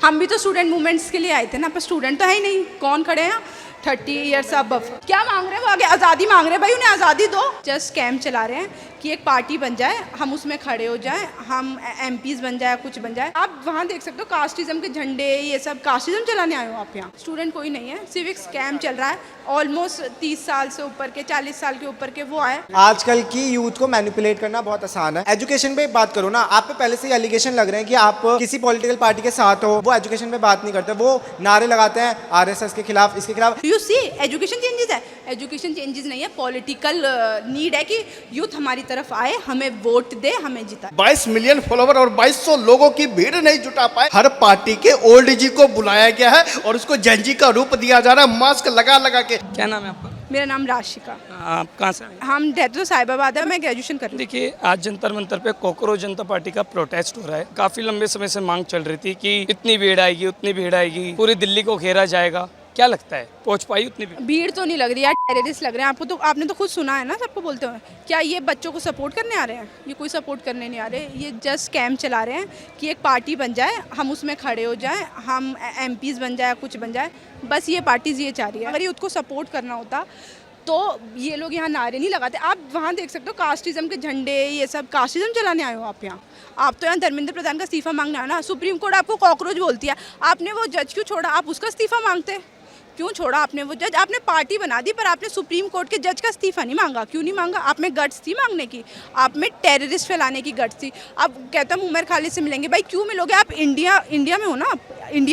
हम भी तो स्टूडेंट मूवमेंट्स के लिए आए थे ना, पर स्टूडेंट तो है ही नहीं। कौन खड़े हैं 30 ईयर्स अब? क्या मांग रहे हैं वो? आगे आज़ादी मांग रहे हैं भाई, उन्हें आज़ादी दो। जस्ट स्कैम चला रहे हैं कि एक पार्टी बन जाए, हम उसमें खड़े हो जाएं, हम एमपीज बन जाए, कुछ बन जाए। आप वहाँ देख सकते हो कास्टिज्म के झंडे, ये सब कास्टिज्म चलाने आए हो आप यहाँ। स्टूडेंट कोई नहीं है, सिर्फ एक स्कैम चल रहा है। ऑलमोस्ट 30 साल से ऊपर के, 40 साल के ऊपर के वो आए। आजकल की यूथ को मैनिपुलेट करना बहुत आसान है। एजुकेशन पे बात करो ना, आप पे पहले से ही एलिगेशन लग रहे हैं कि आप किसी पॉलिटिकल पार्टी के साथ हो। वो एजुकेशन पे बात नहीं करते, वो नारे लगाते हैं आरएसएस के खिलाफ, इसके खिलाफ। यू सी एजुकेशन चेंजेस है, एजुकेशन चेंजेस नहीं है, पॉलिटिकल नीड है कि यूथ हमारी तरफ आए, हमें वोट दे, हमें जिताए। 22 मिलियन फॉलोवर और 2200 लोगों की भीड़ नहीं जुटा पाए। हर पार्टी के ओल्ड जी को बुलाया गया है और उसको जेनजी का रूप दिया जा रहा है, मास्क लगा लगा के। क्या नाम है आपका? मेरा नाम राशिका। आप कहाँ से आए? हम रहते तो साहिबाबाद है, मैं ग्रेजुएशन कर रही हूँ। देखिए, आज जंतर मंतर पे कॉकरोच जनता पार्टी का प्रोटेस्ट हो रहा है। काफी लंबे समय से मांग चल रही थी कि इतनी भीड़ आएगी, उतनी भीड़ आएगी, पूरी दिल्ली को घेरा जाएगा। क्या लगता है, पहुंच पाई उतनी भीड़? भीड़ तो नहीं लग रही यार, टेररिस्ट लग रहे हैं। आपने तो खुद सुना है ना सबको बोलते हुए। क्या ये बच्चों को सपोर्ट करने आ रहे हैं? ये कोई सपोर्ट करने नहीं आ रहे, ये जस्ट स्कैम चला रहे हैं कि एक पार्टी बन जाए, हम उसमें खड़े हो जाएं, हम एमपीज बन जाए, कुछ बन जाए। बस ये पार्टीज ये चाह रही है। अगर ये उसको सपोर्ट करना होता तो ये लोग यहाँ नारे नहीं लगाते। आप वहाँ देख सकते हो कास्टिज्म के झंडे, ये सब कास्टिज्म चलाने आए हो आप यहाँ। आप तो यहाँ धर्मेंद्र प्रधान का इस्तीफा मांगना है ना। सुप्रीम कोर्ट आपको कॉकरोच बोलती है। आपने वो जज क्यों छोड़ा? आप उसका इस्तीफा मांगते क्यों? छोड़ा आपने वो जज, आपने पार्टी बना दी, पर आपने सुप्रीम कोर्ट के जज का इस्तीफा नहीं मांगा। क्यों नहीं मांगा? आप में गट्स थी मांगने की, आप में टेररिस्ट फैलाने की गट्स थी। आप कहते हैं उमर खालिद से मिलेंगे, भाई क्यों मिलोगे? आप इंडिया में हो ना,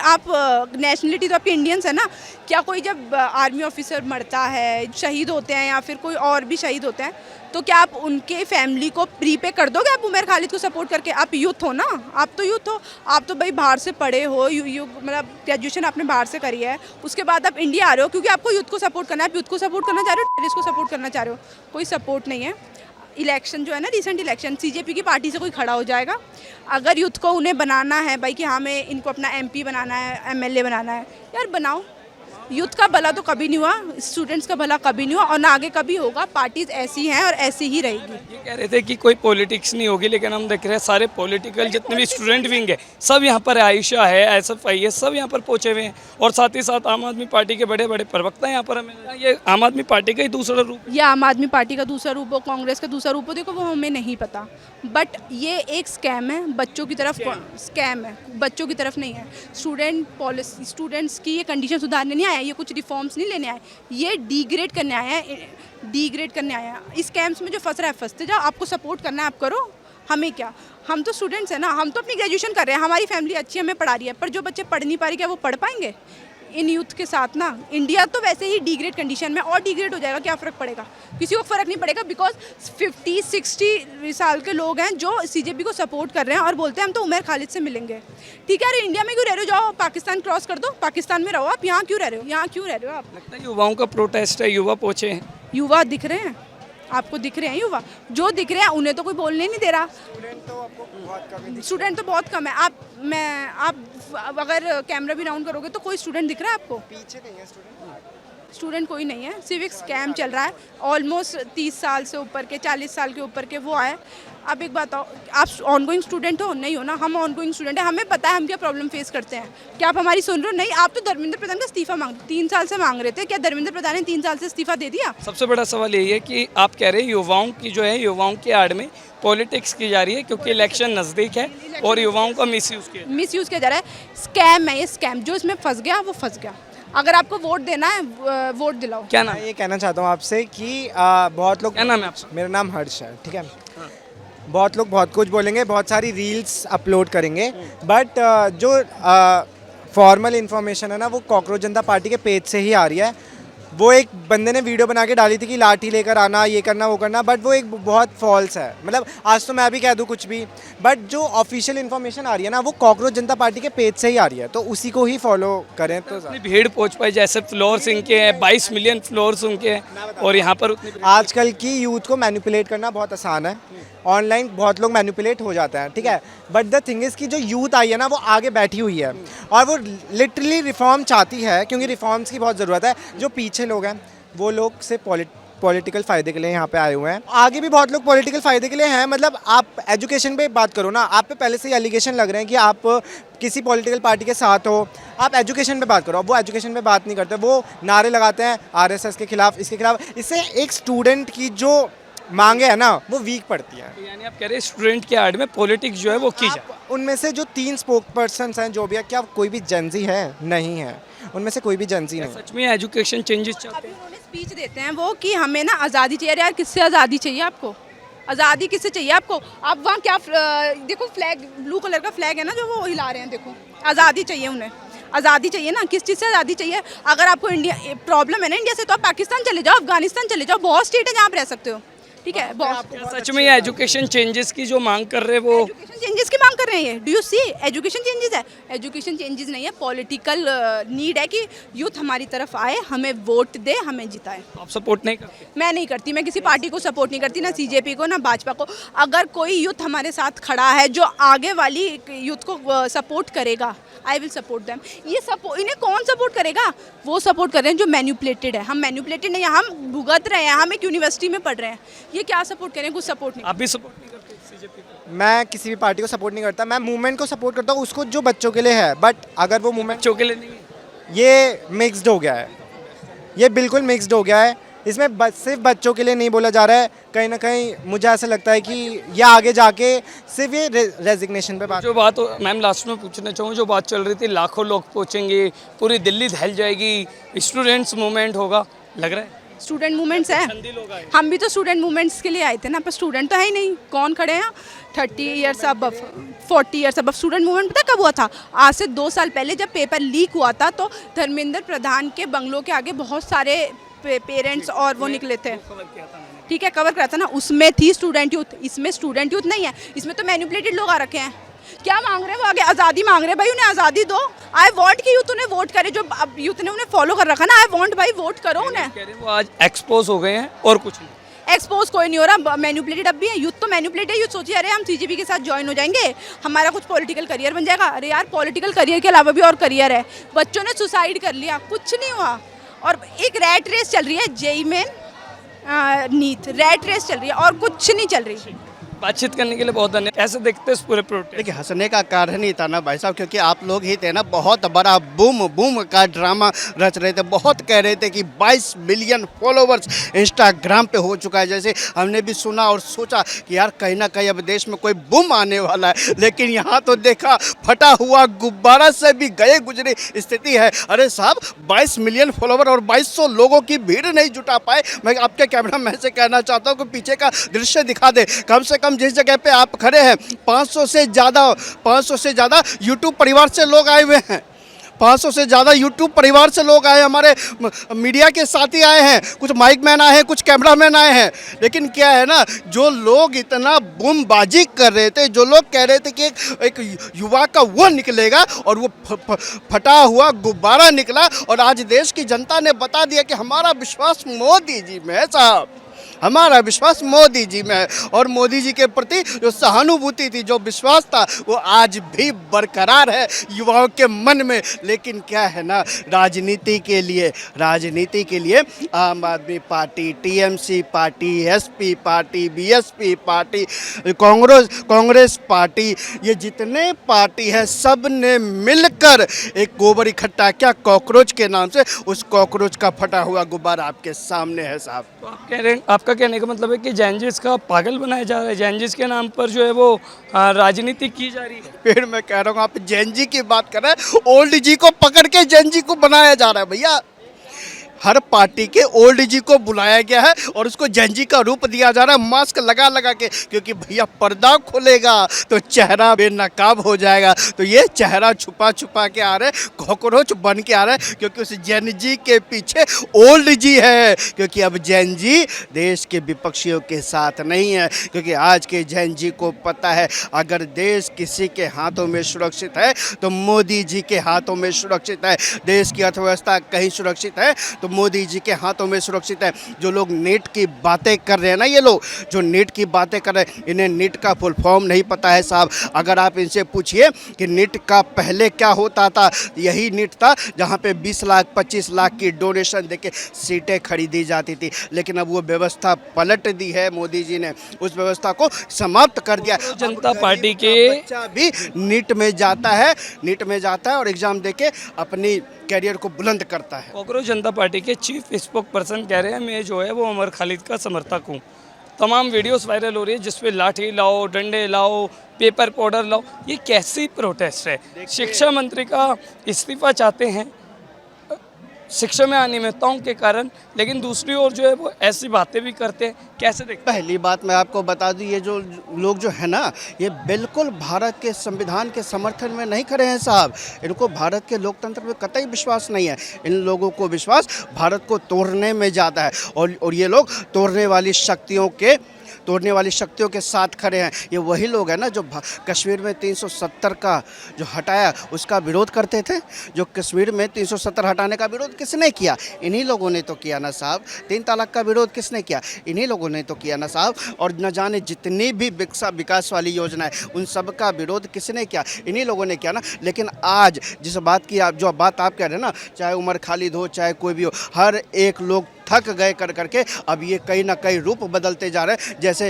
आप नेशनलिटी तो आपकी इंडियंस है ना। क्या कोई जब आर्मी ऑफिसर मरता है, शहीद होते हैं, या फिर कोई और भी शहीद होते हैं, तो क्या आप उनके फैमिली को प्रीपे कर दोगे आप उमर खालिद को सपोर्ट करके? आप यूथ हो ना, आप तो यूथ हो, आप तो भाई बाहर से पढ़े हो, मतलब ग्रेजुएशन आपने बाहर से करी है, उसके बाद आप इंडिया आ रहे हो क्योंकि आपको यूथ को सपोर्ट करना है। आप यूथ को सपोर्ट करना चाह रहे हो, टेररिस्ट को सपोर्ट करना चाह रहे हो? कोई सपोर्ट नहीं है। इलेक्शन जो है ना, रिसेंट इलेक्शन, सीजेपी की पार्टी से कोई खड़ा हो जाएगा। अगर यूथ को उन्हें बनाना है भाई कि हमें इनको अपना एमपी बनाना है, एमएलए बनाना है, यार बनाओ। यूथ का भला तो कभी नहीं हुआ, स्टूडेंट्स का भला कभी नहीं हुआ, और ना आगे कभी होगा। पार्टीज ऐसी हैं और ऐसी ही रहेगी। ये कह रहे थे कि कोई पॉलिटिक्स नहीं होगी, लेकिन हम देख रहे हैं सारे पॉलिटिकल जितने भी स्टूडेंट विंग है सब यहाँ पर है। आयशा है, एसएफआई है, सब यहाँ पर पहुँचे हुए हैं। और साथ ही साथ आम आदमी पार्टी के बड़े बड़े प्रवक्ता यहाँ पर हमें। ये आम आदमी पार्टी का ही दूसरा रूप? ये आम आदमी पार्टी का दूसरा रूप हो, कांग्रेस का दूसरा रूप हो, देखो वो हमें नहीं पता। बट ये एक स्कैम है, बच्चों की तरफ स्कैम है, बच्चों की तरफ नहीं है। स्टूडेंट्स की ये कंडीशन सुधारने नहीं आया, ये कुछ रिफॉर्म्स नहीं लेने आए, ये डिग्रेड करने आए हैं, डिग्रेड करने आए हैं। इस स्कैम्स में जो फंस रहा है फंसते जाओ, आपको सपोर्ट करना है आप करो, हमें क्या? हम तो स्टूडेंट्स हैं ना, हम तो अपनी ग्रेजुएशन कर रहे हैं, हमारी फैमिली अच्छी हमें पढ़ा रही है, पर जो बच्चे पढ़ नहीं पा रहे क्या वो पढ़ पाएंगे इन यूथ के साथ ना? इंडिया तो वैसे ही डिग्रेड कंडीशन में, और डिग्रेड हो जाएगा, क्या फ़र्क पड़ेगा? किसी को फ़र्क नहीं पड़ेगा, बिकॉज 50-60 साल के लोग हैं जो सीजेपी को सपोर्ट कर रहे हैं और बोलते हैं हम तो उमर खालिद से मिलेंगे। ठीक है, अरे इंडिया में क्यों रह रहे हो? जाओ पाकिस्तान क्रॉस कर दो, पाकिस्तान में रहो। आप यहाँ क्यों रह रहे हो? यहाँ क्यों रह रहे हो आप? लगता है युवाओं का प्रोटेस्ट है, युवा पहुँचे हैं। युवा दिख रहे हैं आपको? दिख रहे हैं युवा? जो दिख रहे हैं उन्हें तो कोई बोलने नहीं दे रहा। स्टूडेंट तो बहुत कम है। आप अगर कैमरा भी राउंड करोगे तो कोई स्टूडेंट दिख रहा है आपको? पीछे नहीं है स्टूडेंट कोई नहीं है, सिर्फ एक स्कैम चल रहा है। ऑलमोस्ट 30 साल से ऊपर के, 40 साल के ऊपर के वो आए। अब एक बात, आप ऑनगोइंग स्टूडेंट हो? नहीं हो ना, हम ऑनगोइंग स्टूडेंट हैं, हमें पता है हम क्या प्रॉब्लम फेस करते हैं। क्या आप हमारी सुन रहे हो? नहीं। आप तो धर्मेंद्र प्रधान का इस्तीफा मांग 3 साल से मांग रहे थे, क्या धर्मेंद्र प्रधान ने 3 साल से इस्तीफा दे दिया? सबसे बड़ा सवाल यही है कि आप कह रहे हैं युवाओं की जो है, युवाओं की आड़ में पॉलिटिक्स की जा रही है क्योंकि इलेक्शन नज़दीक है और युवाओं का मिसयूज़ किया जा रहा है। स्कैम है ये, स्कैम। जो इसमें फंस गया वो फंस गया। अगर आपको वोट देना है, वोट दिलाओ। क्या नाम? मैं ये कहना चाहता हूँ आपसे कि बहुत लोग। क्या नाम है आपका? मेरा नाम हर्ष है, ठीक है। बहुत लोग बहुत कुछ बोलेंगे, बहुत सारी रील्स अपलोड करेंगे, बट जो फॉर्मल इन्फॉर्मेशन है ना, वो कॉकरोच जनता पार्टी के पेज से ही आ रही है। वो एक बंदे ने वीडियो बना के डाली थी कि लाठी लेकर आना, ये करना, वो करना, बट वो एक बहुत फॉल्स है। मतलब आज तो मैं भी कह दूँ कुछ भी, बट जो ऑफिशियल इन्फॉर्मेशन आ रही है ना, वो कॉकरोच जनता पार्टी के पेज से ही आ रही है, तो उसी को ही फॉलो करें तो इतनी भीड़ पहुंच पाई। जैसे फ्लोर्स इनके हैं, 22 मिलियन फ्लोर्स उनके हैं, और यहाँ पर उतनी आजकल की यूथ को मैनिपुलेट करना बहुत आसान है। ऑनलाइन बहुत लोग मैनिपुलेट हो जाते हैं, ठीक है, बट द थिंग इज़ कि जो यूथ आई है ना, वो आगे बैठी हुई है और वो लिटरली रिफॉर्म चाहती है, क्योंकि रिफॉर्म्स की बहुत ज़रूरत है। जो पीछे लोग हैं वो लोग से पॉलिटिकल फ़ायदे के लिए यहाँ पे आए हुए हैं। आगे भी बहुत लोग पॉलिटिकल फ़ायदे के लिए हैं। मतलब आप एजुकेशन पे बात करो ना, आप पे पहले से ही एलिगेशन लग रहे हैं कि आप किसी पॉलिटिकल पार्टी के साथ हो, आप एजुकेशन पे बात करो। अब वो एजुकेशन पे बात नहीं करते, वो नारे लगाते हैं आरएसएस के खिलाफ, इसके खिलाफ। इससे एक स्टूडेंट की जो मांगे है ना वो वीक पड़ती है। तो यानी आप कह रहे हैं स्टूडेंट के आड़ में पॉलिटिक्स जो है वो की जाए। उनमें से जो 3 स्पोक पर्सन हैं जो भी है, क्या कोई भी जेंजी है? नहीं है, उनमें से कोई भी जेंजी नहीं है। सच में एजुकेशन चेंजेस चाहते हैं? उन्होंने स्पीच देते हैं वो कि हमें ना आज़ादी चाहिए। अरे यार किससे आज़ादी चाहिए आपको? आज़ादी किससे चाहिए आपको? आप वहाँ क्या देखो फ्लैग, ब्लू कलर का फ्लैग है ना जो वो हिला रहे हैं, देखो आज़ादी चाहिए उन्हें। आज़ादी चाहिए ना, किस चीज़ से आज़ादी चाहिए? अगर आपको इंडिया प्रॉब्लम है ना इंडिया से, तो आप पाकिस्तान चले जाओ, अफगानिस्तान चले जाओ, बहुत स्टेट है जहाँ आप रह सकते हो। ठीक है, बहुत। क्या सच में ये एजुकेशन चेंजेस की जो मांग कर रहे हैं वो एजुकेशन चेंजेस की मांग कर रहे हैं ये? Do you see education changes है? एजुकेशन चेंजेस नहीं है, पॉलिटिकल नीड है कि यूथ हमारी तरफ आए, हमें वोट दे, हमें जिताए। आप सपोर्ट नहीं करते? मैं नहीं करती, मैं किसी पार्टी को सपोर्ट नहीं करती, ना सीजेपी को ना भाजपा को। अगर कोई यूथ हमारे साथ खड़ा है जो आगे वाली यूथ को सपोर्ट करेगा, आई विल सपोर्ट देम। ये सपोर्ट, इन्हें कौन सपोर्ट करेगा? वो सपोर्ट कर रहे हैं जो मैन्युपुलेटेड है। हम मैन्युपुलेटेड नहीं, हम भुगत रहे हैं, हम एक यूनिवर्सिटी में पढ़ रहे हैं। ये क्या सपोर्ट करें? कुछ सपोर्ट नहीं। आप भी सपोर्ट नहीं करते सीजेपी को? मैं किसी भी पार्टी को सपोर्ट नहीं करता, मैं मूवमेंट को सपोर्ट करता हूँ, उसको जो बच्चों के लिए है। बट अगर वो मूवमेंट, बच्चों के लिए नहीं है? ये मिक्स्ड हो गया है, ये बिल्कुल मिक्स्ड हो गया है। इसमें सिर्फ बच्चों के लिए नहीं बोला जा रहा है। कहीं ना कहीं मुझे ऐसा लगता है कि ये आगे जाके सिर्फ ये रेजिग्नेशन पे बात। जो बात मैम लास्ट में पूछना चाहूँ, जो बात चल रही थी लाखों लोग पहुँचेंगे, पूरी दिल्ली दहल जाएगी, स्टूडेंट्स मूवमेंट होगा, लग रहा है? स्टूडेंट मूवमेंट्स है, हम भी तो स्टूडेंट मूवमेंट्स के लिए आए थे ना, पर स्टूडेंट तो है ही नहीं। कौन खड़े हैं 30 ईयर्स अब, 40 ईयर्स अब? स्टूडेंट मूवमेंट पता कब हुआ था? आज से 2 साल पहले जब पेपर लीक हुआ था, तो धर्मेंद्र प्रधान के बंगलों के आगे बहुत सारे पेरेंट्स और वो निकले थे। ठीक है, कवर करा था ना, उसमें थी स्टूडेंट यूथ। इसमें स्टूडेंट यूथ नहीं है, इसमें तो मैनिपुलेटेड लोग आ रखे हैं। क्या मांग रहे हैं वो? आगे आज़ादी मांग रहे हैं। भाई उन्हें आज़ादी दो। आई वांट कि यूथ उन्हें वोट करे, जो अब यूथ ने उन्हें फॉलो कर रखा ना। आई वांट भाई वोट करो उन्हें। कह रहे हैं वो आज एक्सपोज हो गए हैं और कुछ नहीं। एक्सपोज कोई नहीं हो रहा, मैनिपुलेटेड अब भी है यूथ, तो मैनिपुलेटेड। यूथ सोचिए अरे हम सीजेपी के साथ ज्वाइन हो जाएंगे, हमारा कुछ पॉलिटिकल करियर बन जाएगा। अरे यार पॉलिटिकल करियर के अलावा भी और करियर है। बच्चों ने सुसाइड कर लिया, कुछ नहीं हुआ। और एक रैट रेस चल रही है, JEE Main NEET rat race चल रही है और कुछ नहीं चल रही। बातचीत करने के लिए बहुत धन्यवाद। कैसे देखते हैं इस पूरे प्रोटेस्ट? देखिए हंसने का कारण ही था ना भाई साहब, क्योंकि आप लोग ही थे ना बहुत बड़ा बूम का ड्रामा रच रहे थे। बहुत कह रहे थे कि 22 मिलियन फॉलोवर्स इंस्टाग्राम पे हो चुका है। जैसे हमने भी सुना और सोचा कि यार कहीं ना कहीं अब देश में कोई बूम आने वाला है, लेकिन यहाँ तो देखा फटा हुआ गुब्बारा से भी गए गुजरे स्थिति है। अरे साहब 22 मिलियन फॉलोवर और 2200 लोगों की भीड़ नहीं जुटा पाए। मैं आपके कैमरा मैन से कहना चाहता हूँ कि पीछे का दृश्य दिखा दे। कम से कम जिस जगह पे आप खड़े हैं 500 से ज़्यादा यूट्यूब परिवार से लोग आए हुए हैं। 500 से ज़्यादा यूट्यूब परिवार से लोग आए, हमारे मीडिया के साथी आए हैं, कुछ माइक मैन आए हैं, कुछ कैमरामैन आए हैं। लेकिन क्या है ना, जो लोग इतना बूमबाजी कर रहे थे, जो लोग कह रहे थे कि एक युवा का वो निकलेगा, और वो फटा हुआ गुब्बारा निकला। और आज देश की जनता ने बता दिया कि हमारा विश्वास मोदी जी में है साहब, हमारा विश्वास मोदी जी में है। और मोदी जी के प्रति जो सहानुभूति थी, जो विश्वास था, वो आज भी बरकरार है युवाओं के मन में। लेकिन क्या है ना, राजनीति के लिए आम आदमी party, TMC party, SP party, BSP party, Congress party, ये जितने पार्टी है सब ने मिलकर एक गोबर इकट्ठा किया कॉकरोच के नाम से। उस कॉकरोच का फटा हुआ गुब्बारा आपके सामने है साहब। तो आप कह रहे हैं, आपका कहने का मतलब है कि जैनजिस का पागल बनाया जा रहा है, जैनजिस के नाम पर जो है वो राजनीति की जा रही है। फिर मैं कह रहा हूँ, आप जैन जी की बात कर रहे हैं, ओल्ड जी को पकड़ के जैन जी को बनाया जा रहा है भैया। हर पार्टी के ओल्ड जी को बुलाया गया है और उसको जैन जी का रूप दिया जा रहा है, मास्क लगा के, क्योंकि भैया पर्दा खुलेगा तो चेहरा बेनकाब हो जाएगा। तो ये चेहरा छुपा के आ रहे हैं, कॉकरोच बन के आ रहे हैं, क्योंकि उस जैन जी के पीछे ओल्ड जी है। क्योंकि अब जैन जी देश के विपक्षियों के साथ नहीं है, क्योंकि आज के जैन जी को पता है अगर देश किसी के हाथों में सुरक्षित है तो मोदी जी के हाथों में सुरक्षित है। देश की अर्थव्यवस्था कहीं सुरक्षित है तो मोदी जी के हाथों में सुरक्षित है। जो लोग नीट की बातें कर रहे हैं ना, ये लोग जो नीट की बातें कर रहे हैं, इन्हें नीट का फुल फॉर्म नहीं पता है साहब। अगर आप इनसे पूछिए कि नीट का पहले क्या होता था, यही नीट था जहाँ पे 20 लाख 25 लाख की डोनेशन देके सीटें खरीदी जाती थी। लेकिन अब वो व्यवस्था पलट दी है मोदी जी ने, उस व्यवस्था को समाप्त कर दिया। जनता पार्टी के बच्चा भी नीट में जाता है और एग्जाम देके अपनी कैरियर को बुलंद करता है। कांग्रेस जनता पार्टी के चीफ स्पोक पर्सन कह रहे हैं मैं जो है वो उमर खालिद का समर्थक हूँ। तमाम वीडियोस वायरल हो रही है जिसपे लाठी लाओ, डंडे लाओ, पेपर पाउडर लाओ। ये कैसी प्रोटेस्ट है? शिक्षा मंत्री का इस्तीफा चाहते हैं शिक्षा में अनियमितताओं के कारण, लेकिन दूसरी ओर जो है वो ऐसी बातें भी करते हैं। कैसे देखते हैं? पहली बात मैं आपको बता दूं, ये जो लोग जो है ना, ये बिल्कुल भारत के संविधान के समर्थन में नहीं खड़े हैं साहब। इनको भारत के लोकतंत्र में कतई विश्वास नहीं है। इन लोगों को विश्वास भारत को तोड़ने में ज़्यादा है और ये लोग तोड़ने वाली शक्तियों के साथ खड़े हैं। ये वही लोग हैं ना जो कश्मीर में 370 का जो हटाया उसका विरोध करते थे। जो कश्मीर में 370 हटाने का विरोध किसने किया? इन्हीं लोगों ने तो किया ना साहब। 3 तलाक का विरोध किसने किया? इन्हीं लोगों ने तो किया ना साहब। और न जाने जितनी भी विकास वाली योजना है उन सब का विरोध किसने किया? इन्हीं लोगों ने किया ना। लेकिन आज जिस बात की जो बात आप कह रहे हैं ना, चाहे उमर खालिद हो चाहे कोई भी हो, हर एक लोग थक गए कर करके अब ये कहीं ना कहीं रूप बदलते जा रहे हैं। जैसे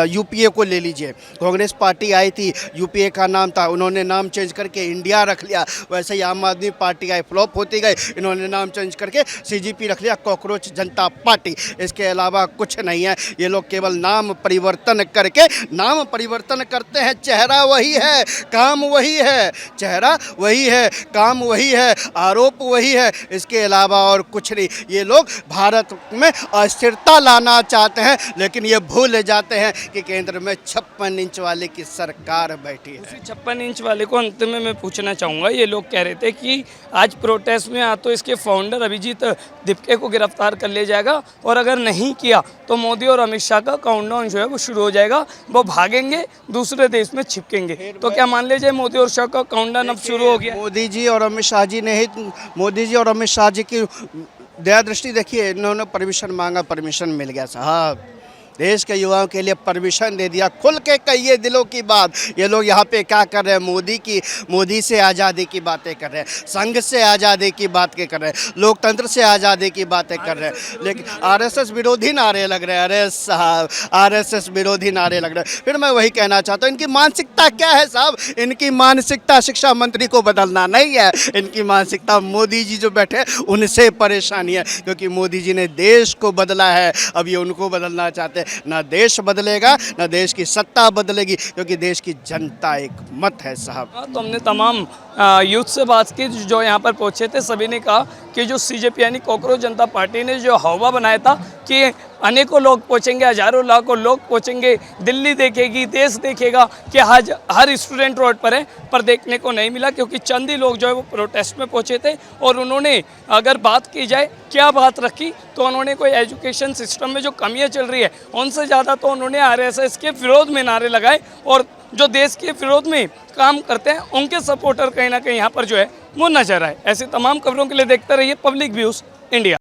यूपीए को ले लीजिए, कांग्रेस पार्टी आई थी, यूपीए का नाम था, उन्होंने नाम चेंज करके इंडिया रख लिया। वैसे ही आम आदमी पार्टी आई, फ्लॉप होती गई, इन्होंने नाम चेंज करके सीजीपी रख लिया, कांग्रेस जनता पार्टी। इसके अलावा कुछ नहीं है। ये लोग केवल नाम परिवर्तन करते हैं। चेहरा वही है, काम वही है। चेहरा वही है, काम वही है, आरोप वही है। इसके अलावा और कुछ नहीं। ये लोग भारत में अस्थिरता लाना चाहते हैं, लेकिन ये भूल जाते हैं कि केंद्र में 56 इंच वाले की सरकार बैठी है। 56 इंच वाले को अंत में मैं पूछना चाहूँगा, ये लोग कह रहे थे कि आज प्रोटेस्ट में तो इसके फाउंडर अभिजीत दिपके को गिरफ्तार कर लिया जाएगा और अगर नहीं किया तो मोदी और अमित शाह का काउंटडाउन जो है वो शुरू हो जाएगा। वो भागेंगे, दूसरे देश में छिपकेंगे। तो क्या मान लीजिए मोदी और शाह का काउंटडाउन अब शुरू हो गया? मोदी जी और अमित शाह जी की दया दृष्टि देखिए, इन्होंने परमिशन मांगा, परमिशन मिल गया साहब। देश के युवाओं के लिए परमिशन दे दिया। खुल के कहिए दिलों की बात। ये लोग यहाँ पे क्या कर रहे हैं? मोदी से आज़ादी की बातें कर रहे हैं, संघ से आज़ादी की बातें कर रहे हैं, लोकतंत्र से आज़ादी की बातें कर रहे हैं। लेकिन आरएसएस विरोधी नारे लग रहे हैं। अरे साहब, आरएसएस विरोधी नारे लग रहे हैं। फिर मैं वही कहना चाहता हूँ, इनकी मानसिकता क्या है साहब? इनकी मानसिकता शिक्षा मंत्री को बदलना नहीं है। इनकी मानसिकता मोदी जी जो बैठे उनसे परेशानी है, क्योंकि मोदी जी ने देश को बदला है। अब ये उनको बदलना चाहते हैं। ना देश बदलेगा, ना देश की सत्ता बदलेगी, क्योंकि देश की जनता एक मत है साहब। तो हमने तमाम यूथ से बात की जो यहाँ पर पहुँचे थे। सभी ने कहा कि जो सीजेपी यानी कांग्रेस जनता पार्टी ने जो हवा बनाया था कि अनेकों लोग पहुँचेंगे, हजारों लाखों लोग पहुँचेंगे, दिल्ली देखेगी, देश देखेगा, कि आज हर स्टूडेंट रोड पर है, पर देखने को नहीं मिला। क्योंकि चंद ही लोग जो है वो प्रोटेस्ट में पहुँचे थे और उन्होंने अगर बात की जाए क्या बात रखी तो उन्होंने कोई एजुकेशन सिस्टम में जो कमियाँ चल रही है उनसे ज़्यादा तो उन्होंने आरएसएस के विरोध में नारे लगाए। और जो देश के विरोध में काम करते हैं उनके सपोर्टर कहीं ना कहीं यहाँ पर जो है वो नजर आए। ऐसी तमाम खबरों के लिए देखते रहिए पब्लिक व्यूज़ इंडिया।